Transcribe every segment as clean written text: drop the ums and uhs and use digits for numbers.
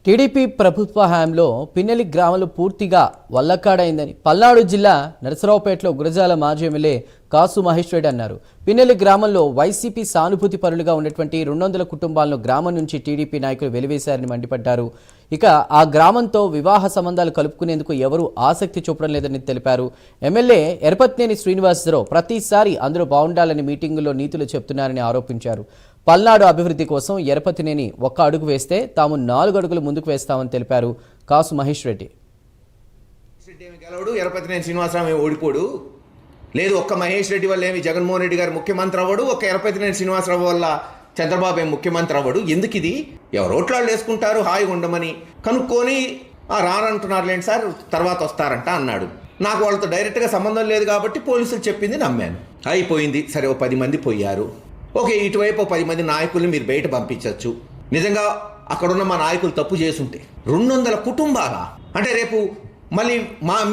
TDP ప్రభుత్వ హయాంలో పిన్నెలి గ్రామంలో పూర్తిగా వల్లకాడైందని పల్నాడు జిల్లా నరసరావుపేటలో గురజాల మాజీ ఎమ్మెల్యే కాసు మహేష్ రెడ్డి అన్నారు. పిన్నెలి గ్రామంలో వైసీపీ సానుభూతి పరులుగా ఉన్నటువంటి 200 కుటుంబాలను గ్రామం నుంచి టీడీపీ నాయకులు వెలివేశారని మండిపడ్డారు. ఇక ఆ గ్రామంతో వివాహ సంబంధాలు కలుపుకునేందుకు ఎవరూ ఆసక్తి చూపడం లేదని తెలిపారు. ఎమ్మెల్యే ఎరపత్నేని శ్రీనివాసరావు ప్రతిసారి అందరూ బాగుండాలని మీటింగుల్లో నీతులు చెప్తున్నారని ఆరోపించారు. పల్నాడు అభివృద్ధి కోసం ఎరపతినేని ఒక్క అడుగు వేస్తే తాము 4 అడుగులు ముందుకు వేస్తామని తెలిపారు కాసు మహేష్ రెడ్డి. గెలవడు, ఎరపతినేని శ్రీనివాసరావు ఓడిపోడు లేదు. ఒక్క మహేష్ రెడ్డి వల్ల ఏమి జగన్మోహన్ రెడ్డి గారు ముఖ్యమంత్రి అవ్వడు, ఒక్క ఎరపతినేని శ్రీనివాసరావు వల్ల చంద్రబాబు ఏమి ముఖ్యమంత్రి అవ్వడు. ఎందుకు ఇది? ఎవరు ఓట్లాళ్ళు వేసుకుంటారు హాయిగా ఉండమని కనుక్కొని రానంటున్నారులేండి సార్, తర్వాత వస్తారంట అన్నాడు. నాకు వాళ్ళతో డైరెక్ట్గా సంబంధం లేదు కాబట్టి పోలీసులు చెప్పింది నమ్మాను. అయిపోయింది సరే, ఓ 10 మంది పోయారు. ఓకే, ఇటువైపు 10 మంది నాయకుల్ని మీరు బయట పంపించవచ్చు. నిజంగా అక్కడున్న మా నాయకులు తప్పు చేసుంటే 200 కుటుంబాల అంటే రేపు మళ్ళీ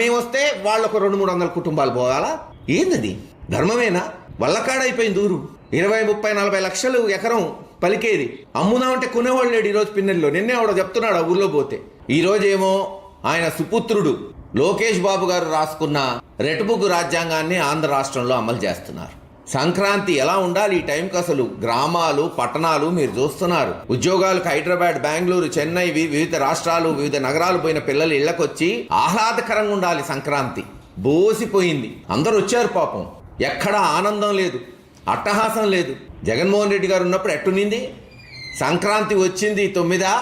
మేము వస్తే వాళ్ళకు 200-300 కుటుంబాలు పోవాలా? ఏంది ధర్మమేనా? వల్లకాడైపోయింది ఊరు. 20, 30, 40 లక్షలు ఎకరం పలికేది అమ్ముదామంటే కొనేవాళ్ళు లేడు ఈరోజు పిన్నెల్లో. నిన్నే ఆవిడ చెప్తున్నాడు ఆ ఊర్లో పోతే. ఈరోజేమో ఆయన సుపుత్రుడు లోకేష్ బాబు గారు రాసుకున్న రెడ్ రాజ్యాంగాన్ని ఆంధ్ర రాష్ట్రంలో అమలు చేస్తున్నారు. సంక్రాంతి ఎలా ఉండాలి ఈ టైంకి? అసలు గ్రామాలు పట్టణాలు మీరు చూస్తున్నారు. ఉద్యోగాలకు హైదరాబాద్, బెంగళూరు, చెన్నై, వివిధ రాష్ట్రాలు, వివిధ నగరాలు పోయిన పిల్లలు ఇళ్లకొచ్చి ఆహ్లాదకరంగా ఉండాలి. సంక్రాంతి బోసిపోయింది. అందరూ వచ్చారు పాపం. ఎక్కడా ఆనందం లేదు, అట్టహాసం లేదు. జగన్మోహన్ రెడ్డి గారు ఉన్నప్పుడు ఎట్టునింది? సంక్రాంతి వచ్చింది 9,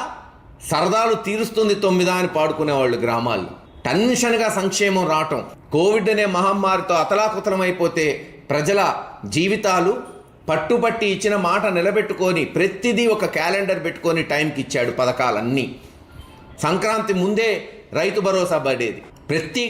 సరదాలు తీరుస్తుంది 9 అని పాడుకునేవాళ్ళు గ్రామాల్లో. టెన్షన్గా సంక్షేమం రావటం, కోవిడ్ అనే మహమ్మారితో అతలాకుతలమైపోతే ప్రజల జీవితాలు పట్టుబట్టి ఇచ్చిన మాట నిలబెట్టుకొని ప్రతిదీ ఒక క్యాలెండర్ పెట్టుకొని టైంకి ఇచ్చాడు పథకాలన్నీ. సంక్రాంతి ముందే రైతు భరోసా పడేది. ప్రతి